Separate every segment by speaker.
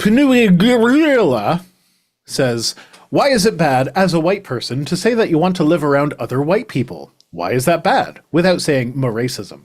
Speaker 1: Gorilla says, why is it bad as a white person to say that you want to live around other white people? Why is that bad? Without saying more racism.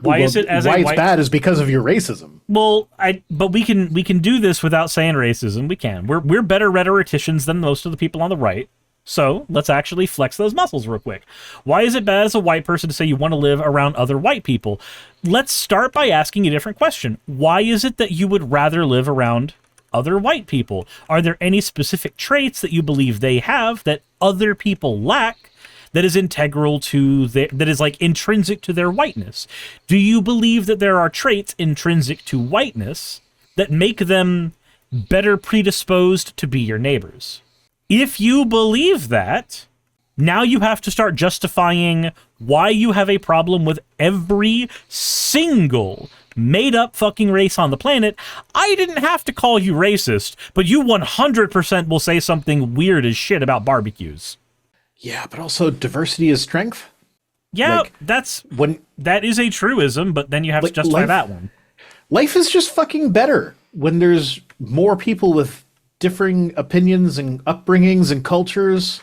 Speaker 2: Why is it as
Speaker 1: why
Speaker 2: a
Speaker 1: it's
Speaker 2: white...
Speaker 1: bad is because of your racism.
Speaker 2: Well, but we can do this without saying racism. We can. We're better rhetoricians than most of the people on the right. So let's actually flex those muscles real quick. Why is it bad as a white person to say you want to live around other white people? Let's start by asking a different question. Why is it that you would rather live around other white people? Are there any specific traits that you believe they have that other people lack that is integral to that is like intrinsic to their whiteness? Do you believe that there are traits intrinsic to whiteness that make them better predisposed to be your neighbors? If you believe that, now you have to start justifying why you have a problem with every single made-up fucking race on the planet. I didn't have to call you racist, but you 100% will say something weird as shit about barbecues.
Speaker 1: Yeah, but also diversity is strength.
Speaker 2: Yeah,
Speaker 1: like, that is a truism, but then you have to justify that one. Life is just fucking better when there's more people with differing opinions and upbringings and cultures.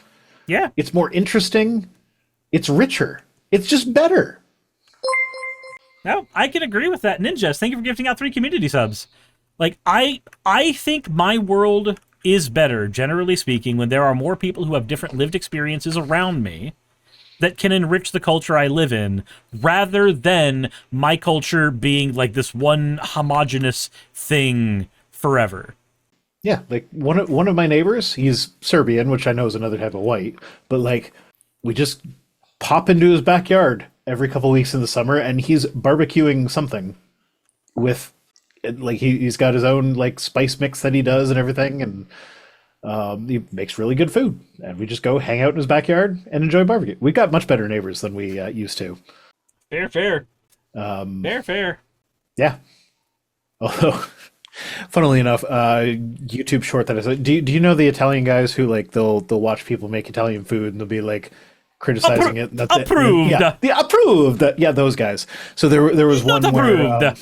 Speaker 1: Yeah. It's more interesting. It's richer. It's just better. No, I can agree with that. Ninjas, thank you for gifting out 3 community subs. Like, I think my world is better, generally speaking, when there are more people who have different lived experiences around me that can enrich the culture I live in, rather than my culture being like this one homogenous thing forever. Yeah, like one of my neighbors, he's Serbian, which I know is another type of white, but like we just pop into his backyard every couple of weeks in the summer, and he's barbecuing something with, like, he's got his own like spice mix that he does and everything, and he makes really good food, and we just go hang out in his backyard and enjoy barbecue. We've got much better neighbors than we used to. Fair. Fair. Yeah. Although, funnily enough, YouTube short that I saw. Do you know the Italian guys who like they'll watch people make Italian food and they'll be like criticizing it? That's approved. Yeah, the approved. Yeah, those guys. So there was one where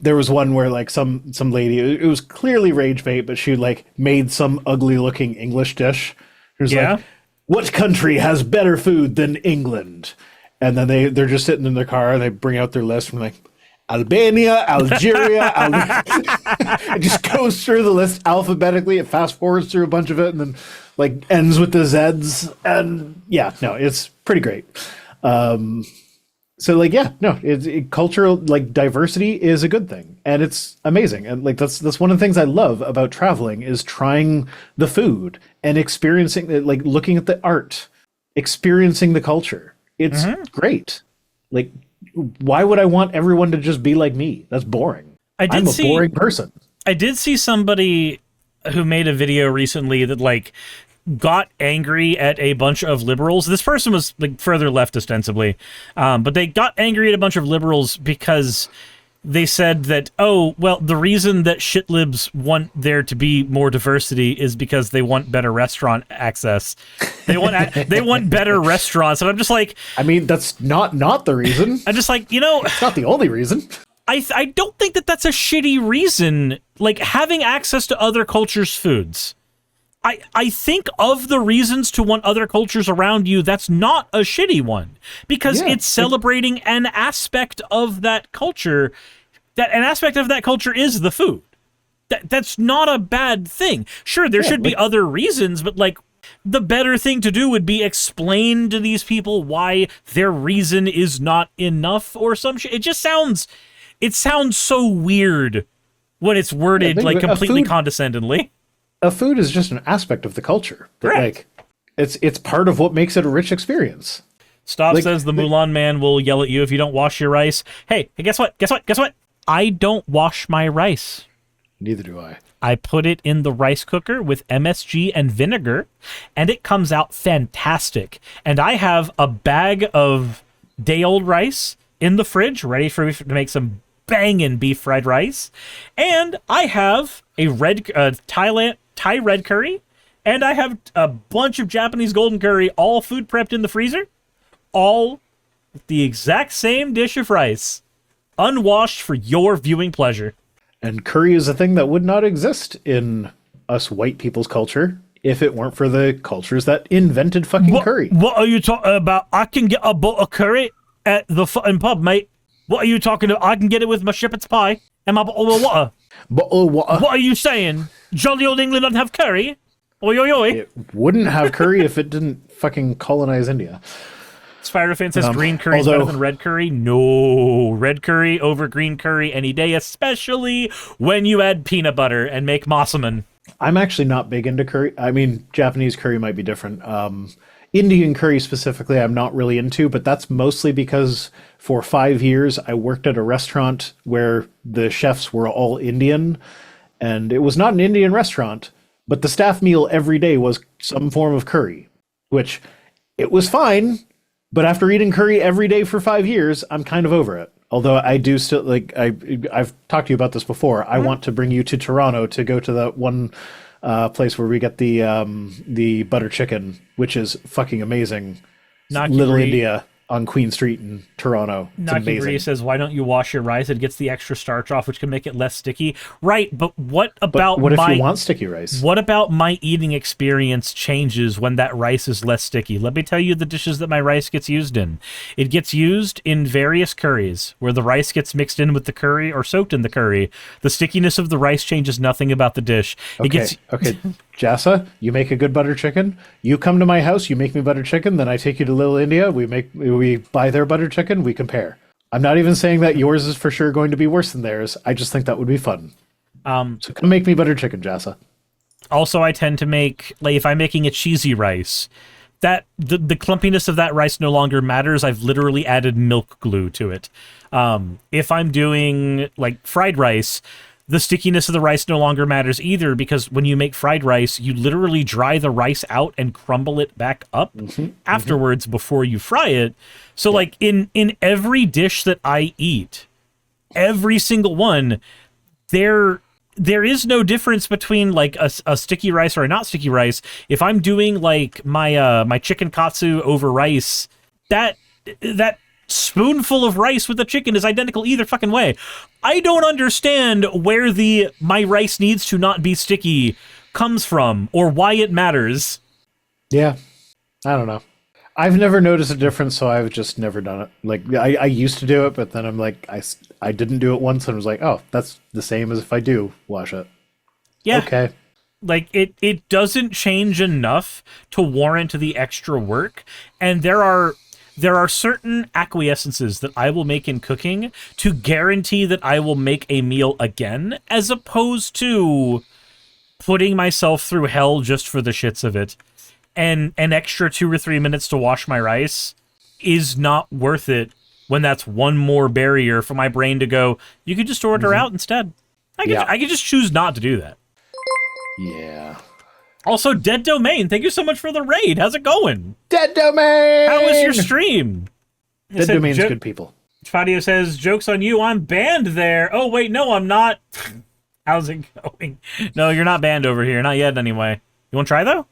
Speaker 1: there was one where like some lady, it was clearly rage bait, but she like made some ugly looking English dish. It was like, what country has better food than England? And then they're just sitting in their car and they bring out their list from like Albania, Algeria. It just goes through the list alphabetically. It fast forwards through a bunch of it and then like ends with the Zs. And yeah, no, it's pretty great. So like, yeah, no, cultural like diversity is a good thing, and it's amazing. And like that's one of the things I love about traveling is trying the food and experiencing, like looking at the art, experiencing the culture. It's great. Like, why would I want everyone to just be like me? That's boring. I'm a boring person. I did see somebody who made a video recently that like got angry at a bunch of liberals. This person was like further left ostensibly, but they got angry at a bunch of liberals because they said that, oh, well, the reason that shitlibs want there to be more diversity is because they want better restaurant access. They want better restaurants. And I'm just like, I mean, that's not the reason. I'm just like, it's not the only reason. I don't think that that's a shitty reason. Like having access to other cultures' foods. I think of the reasons to want other cultures around you, that's not a shitty one, because it's celebrating an aspect of that culture. That an aspect of that culture is the food. That's not a bad thing. Sure, there should be other reasons, but like the better thing to do would be explain to these people why their reason is not enough or some shit. It just sounds so weird when it's worded like completely condescendingly. A food is just an aspect of the culture. Like, it's part of what makes it a rich experience. Stop says the Mulan man will yell at you if you don't wash your rice. Hey, guess what? I don't wash my rice. Neither do I. I put it in the rice cooker with MSG and vinegar, and it comes out fantastic. And I have a bag of day-old rice in the fridge ready for me to make some banging beef fried rice. And I have a Thai red curry, and I have a bunch of Japanese golden curry, all food prepped in the freezer, all with the exact same dish of rice, unwashed for your viewing pleasure. And curry is a thing that would not exist in us white people's culture if it weren't for the cultures that invented fucking curry.
Speaker 2: What are you talking about? I can get a bowl of curry at the fucking pub, mate. What are you talking about? I can get it with my shepherd's pie and my bottle of water.
Speaker 1: Bottle of water.
Speaker 2: What are you saying? Jolly old England doesn't have curry? Oi, oi, oi.
Speaker 1: It wouldn't have curry if it didn't fucking colonize India.
Speaker 2: Spider-Fan says green curry is better than red curry. No, red curry over green curry any day, especially when you add peanut butter and make massaman.
Speaker 1: I'm actually not big into curry. I mean, Japanese curry might be different. Indian curry specifically, I'm not really into, but that's mostly because for 5 years I worked at a restaurant where the chefs were all Indian, and it was not an Indian restaurant, but the staff meal every day was some form of curry, which it was fine. But after eating curry every day for 5 years, I'm kind of over it. Although I do still, like, I've talked to you about this before. I want to bring you to Toronto to go to that one place where we get the butter chicken, which is fucking amazing. Little India on Queen Street in Toronto. It's amazing.
Speaker 2: Says, why don't you wash your rice? It gets the extra starch off, which can make it less sticky. Right, but what about
Speaker 1: what if you want sticky rice?
Speaker 2: What about my eating experience changes when that rice is less sticky? Let me tell you the dishes that my rice gets used in. It gets used in various curries, where the rice gets mixed in with the curry or soaked in the curry. The stickiness of the rice changes nothing about the dish.
Speaker 1: Okay, Jassa, you make a good butter chicken. You come to my house, you make me butter chicken, then I take you to Little India, we buy their butter chicken, we compare. I'm not even saying that yours is for sure going to be worse than theirs. I just think that would be fun. So come make me butter chicken, Jassa.
Speaker 2: Also, I tend to make, like, if I'm making a cheesy rice, that the clumpiness of that rice no longer matters. I've literally added milk glue to it. If I'm doing, like, fried rice, the stickiness of the rice no longer matters either, because when you make fried rice, you literally dry the rice out and crumble it back up afterwards before you fry it. So, like, in every dish that I eat, every single one, there is no difference between, like, a sticky rice or a not sticky rice. If I'm doing, like, my my chicken katsu over rice, that spoonful of rice with the chicken is identical either fucking way. I don't understand where my rice needs to not be sticky comes from, or why it matters.
Speaker 1: Yeah, I don't know. I've never noticed a difference, so I've just never done it. Like, I used to do it, but then I'm like, I didn't do it once, and I was like, oh, that's the same as if I do wash it.
Speaker 2: Yeah.
Speaker 1: Okay.
Speaker 2: Like, it doesn't change enough to warrant the extra work, and there are certain acquiescences that I will make in cooking to guarantee that I will make a meal again, as opposed to putting myself through hell just for the shits of it. And an extra 2 or 3 minutes to wash my rice is not worth it when that's one more barrier for my brain to go, you could just order out instead. I could just choose not to do that.
Speaker 1: Yeah.
Speaker 2: Also, Dead Domain, thank you so much for the raid. How's it going?
Speaker 1: Dead Domain!
Speaker 2: How was your stream?
Speaker 1: Dead Domain's good people.
Speaker 2: Fadio says, joke's on you, I'm banned there. Oh, wait, no, I'm not. How's it going? No, you're not banned over here. Not yet, anyway. You want to try, though?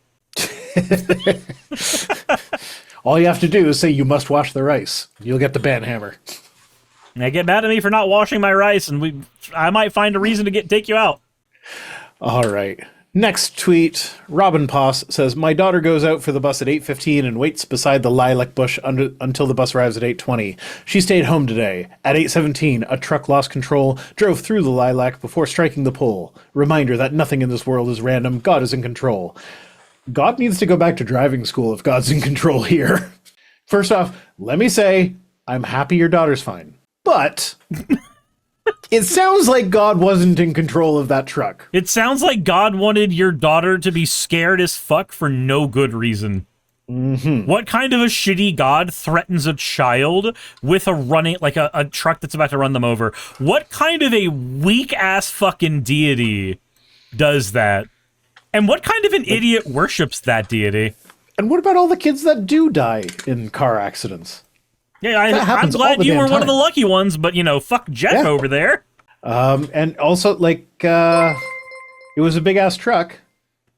Speaker 1: All you have to do is say you must wash the rice. You'll get the ban hammer.
Speaker 2: Now get mad at me for not washing my rice, and I might find a reason to take you out.
Speaker 1: All right. Next tweet, Robin Poss says, my daughter goes out for the bus at 8:15 and waits beside the lilac bush until the bus arrives at 8:20. She stayed home today. At 8:17, a truck lost control, drove through the lilac before striking the pole. Reminder that nothing in this world is random. God is in control. God needs to go back to driving school if God's in control here. First off, let me say, I'm happy your daughter's fine. But it sounds like God wasn't in control of that truck.
Speaker 2: It sounds like God wanted your daughter to be scared as fuck for no good reason.
Speaker 1: Mm-hmm.
Speaker 2: What kind of a shitty God threatens a child with a truck that's about to run them over? What kind of a weak-ass fucking deity does that? And what kind of an idiot worships that deity?
Speaker 1: And what about all the kids that do die in car accidents?
Speaker 2: Yeah, I'm glad you were one of the lucky ones, but, fuck Jeff over there.
Speaker 1: And also, it was a big-ass truck.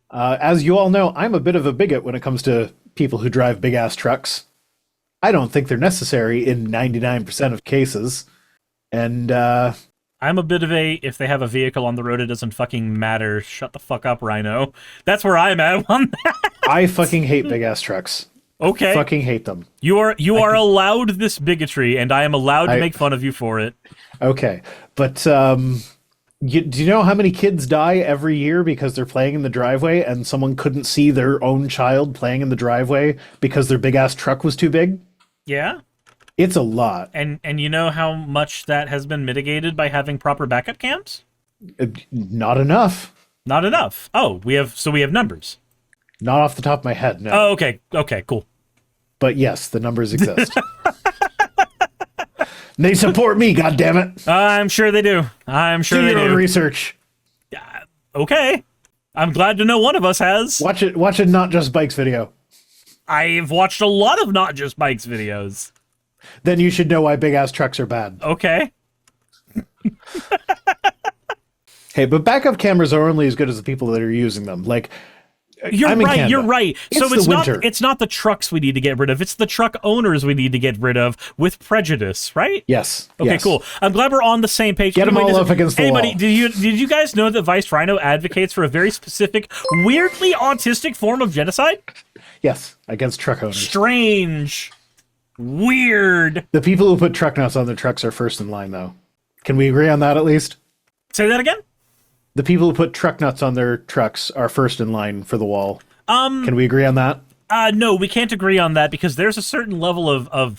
Speaker 1: As you all know, I'm a bit of a bigot when it comes to people who drive big-ass trucks. I don't think they're necessary in 99% of cases. And
Speaker 2: I'm a bit of a, if they have a vehicle on the road, it doesn't fucking matter. Shut the fuck up, Rhino. That's where I'm at on that.
Speaker 1: I fucking hate big ass trucks.
Speaker 2: Okay.
Speaker 1: Fucking hate them.
Speaker 2: You are allowed this bigotry, and I am allowed to make fun of you for it.
Speaker 1: Okay, but do you know how many kids die every year because they're playing in the driveway and someone couldn't see their own child playing in the driveway because their big ass truck was too big?
Speaker 2: Yeah.
Speaker 1: It's a lot.
Speaker 2: And you know how much that has been mitigated by having proper backup cams?
Speaker 1: Not enough.
Speaker 2: Not enough. Oh, we have numbers.
Speaker 1: Not off the top of my head, no.
Speaker 2: Oh, okay. Okay, cool.
Speaker 1: But yes, the numbers exist. They support me, goddammit.
Speaker 2: I'm sure they do. I'm sure
Speaker 1: Do
Speaker 2: they
Speaker 1: your
Speaker 2: do.
Speaker 1: own research.
Speaker 2: Okay. I'm glad to know one of us has.
Speaker 1: Watch a Not Just Bikes video.
Speaker 2: I've watched a lot of Not Just Bikes videos.
Speaker 1: Then you should know why big ass trucks are bad.
Speaker 2: Okay.
Speaker 1: Hey, but backup cameras are only as good as the people that are using them. Like,
Speaker 2: You're
Speaker 1: I'm in
Speaker 2: right.
Speaker 1: Canada.
Speaker 2: You're right. So
Speaker 1: It's the winter.
Speaker 2: it's not the trucks we need to get rid of. It's the truck owners we need to get rid of with prejudice, right?
Speaker 1: Yes.
Speaker 2: Okay,
Speaker 1: yes.
Speaker 2: cool. I'm glad we're on the same page.
Speaker 1: Get them all up against the
Speaker 2: Anybody,
Speaker 1: wall.
Speaker 2: did you guys know that Vice Rhino advocates for a very specific, weirdly autistic form of genocide?
Speaker 1: Yes, against truck owners.
Speaker 2: Strange. Weird.
Speaker 1: The people who put truck nuts on their trucks are first in line, though. Can we agree on that at least?
Speaker 2: Say that again?
Speaker 1: The people who put truck nuts on their trucks are first in line for the wall. Can we agree on that?
Speaker 2: No, we can't agree on that because there's a certain level of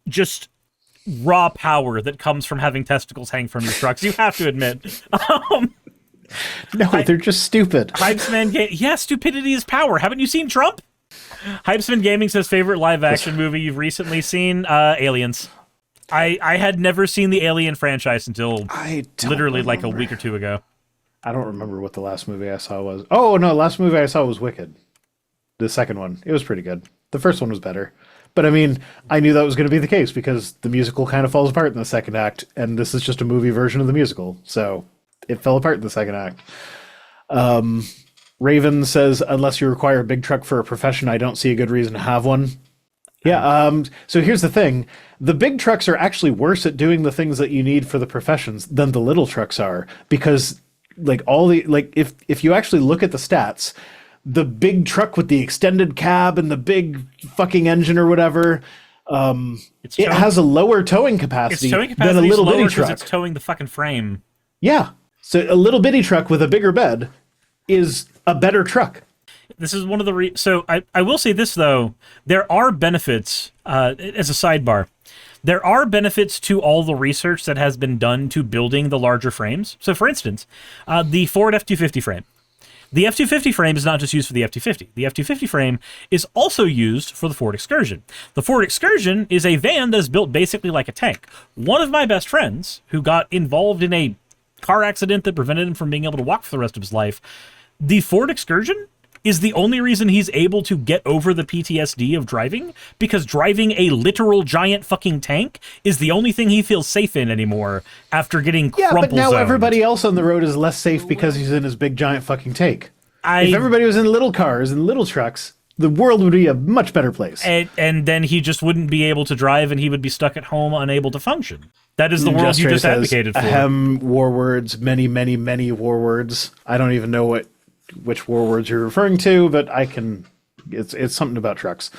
Speaker 2: just raw power that comes from having testicles hang from your trucks. You have to admit.
Speaker 1: No, they're just stupid.
Speaker 2: Yeah, stupidity is power. Haven't you seen Trump? Hypesman Gaming says favorite live action movie you've recently seen? Aliens. I had never seen the Alien franchise until literally like a week or two ago.
Speaker 1: I don't remember what the last movie I saw was. Oh, no, the last movie I saw was Wicked. The second one. It was pretty good. The first one was better. But I mean, I knew that was going to be the case because the musical kind of falls apart in the second act, and this is just a movie version of the musical. So it fell apart in the second act. Raven says, unless you require a big truck for a profession, I don't see a good reason to have one. Yeah, so here's the thing. The big trucks are actually worse at doing the things that you need for the professions than the little trucks are, because if you actually look at the stats, the big truck with the extended cab and the big fucking engine or whatever, it has a lower towing capacity than a little bitty truck.
Speaker 2: It's towing the fucking frame.
Speaker 1: Yeah, so a little bitty truck with a bigger bed is a better truck.
Speaker 2: This is one of the so I will say this though, there are benefits as a sidebar. There are benefits to all the research that has been done to building the larger frames. So for instance, the Ford F-250 frame. The F-250 frame is not just used for the F-250. The F-250 frame is also used for the Ford Excursion. The Ford Excursion is a van that is built basically like a tank. One of my best friends, who got involved in a car accident that prevented him from being able to walk for the rest of his life, the Ford Excursion is the only reason he's able to get over the PTSD of driving, because driving a literal giant fucking tank is the only thing he feels safe in anymore after getting crumple
Speaker 1: but now
Speaker 2: zoned.
Speaker 1: everybody else on the road is less safe because he's in his big giant fucking tank. If everybody was in little cars and little trucks, the world would be a much better place.
Speaker 2: And then he just wouldn't be able to drive and he would be stuck at home unable to function. That is the world you just advocated for.
Speaker 1: Ahem, war words, many, many, many war words. I don't even know which war words you're referring to, but it's something about trucks.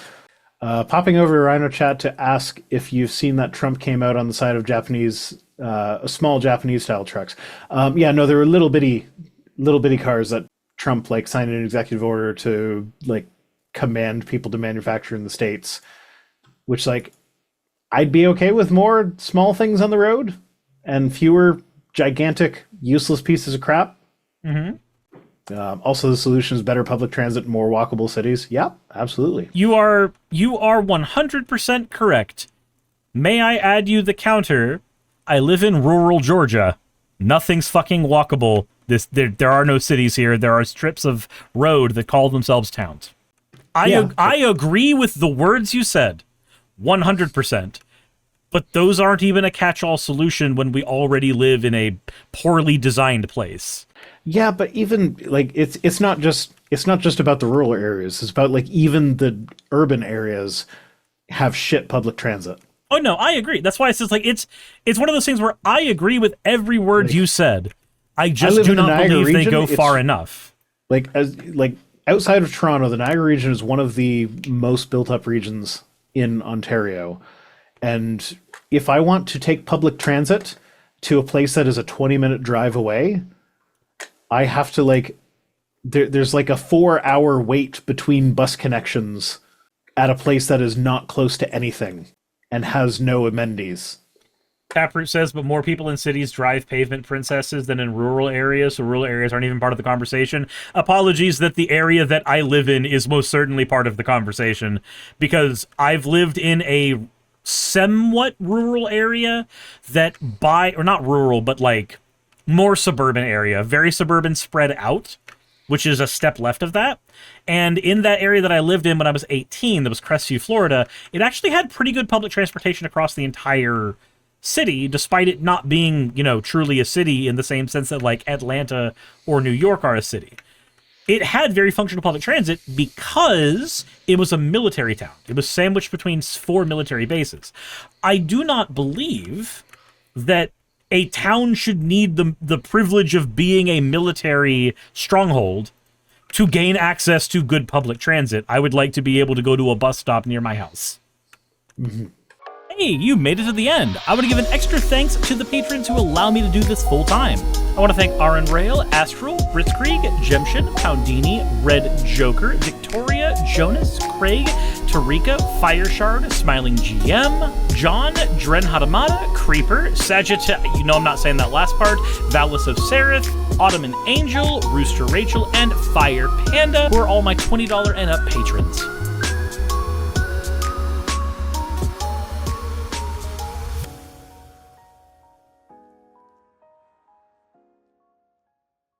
Speaker 1: Popping over to Rhino Chat to ask if you've seen that Trump came out on the side of small Japanese style trucks. Yeah, no, there were little bitty cars that Trump signed an executive order to command people to manufacture in the States, which I'd be okay with more small things on the road and fewer gigantic useless pieces of crap. Mm-hmm. Also, the solution is better public transit and more walkable cities. Yeah, absolutely. You are
Speaker 2: 100% correct. May I add you the counter? I live in rural Georgia. Nothing's fucking walkable. There are no cities here. There are strips of road that call themselves towns. I agree with the words you said, 100%. But those aren't even a catch-all solution when we already live in a poorly designed place.
Speaker 1: Yeah, but even it's not just about the rural areas. It's about even the urban areas have shit public transit.
Speaker 2: Oh no, I agree. That's why it's just like it's one of those things where I agree with every word you said. I just
Speaker 1: live
Speaker 2: do
Speaker 1: in the
Speaker 2: not
Speaker 1: Niagara
Speaker 2: believe they
Speaker 1: region.
Speaker 2: go far enough.
Speaker 1: Like outside of Toronto, the Niagara region is one of the most built up regions in Ontario. And if I want to take public transit to a place that is a 20-minute drive away, I have to there's like a 4-hour wait between bus connections at a place that is not close to anything and has no amenities.
Speaker 2: Taproot says, but more people in cities drive pavement princesses than in rural areas, so rural areas aren't even part of the conversation. Apologies that the area that I live in is most certainly part of the conversation, because I've lived in a somewhat rural area that or not rural, but like more suburban area, very suburban spread out, which is a step left of that. And in that area that I lived in when I was 18, that was Crestview, Florida, it actually had pretty good public transportation across the entire city, despite it not being, truly a city in the same sense that like Atlanta or New York are a city. It had very functional public transit because it was a military town. It was sandwiched between 4 military bases. I do not believe that a town should need the privilege of being a military stronghold to gain access to good public transit. I would like to be able to go to a bus stop near my house.
Speaker 1: Mm-hmm.
Speaker 2: Hey, you made it to the end. I want to give an extra thanks to the patrons who allow me to do this full time. I want to thank Aaron Rail, Astral, Britzkrieg, Jemshin, Poundini, Red Joker, Victoria, Jonas, Craig, Tarika, Fireshard, Smiling GM, John, Dren Hadamada, Creeper, Sagittarius, I'm not saying that last part, Valis of Sereth, Ottoman Angel, Rooster Rachel, and Fire Panda, who are all my $20 and up patrons.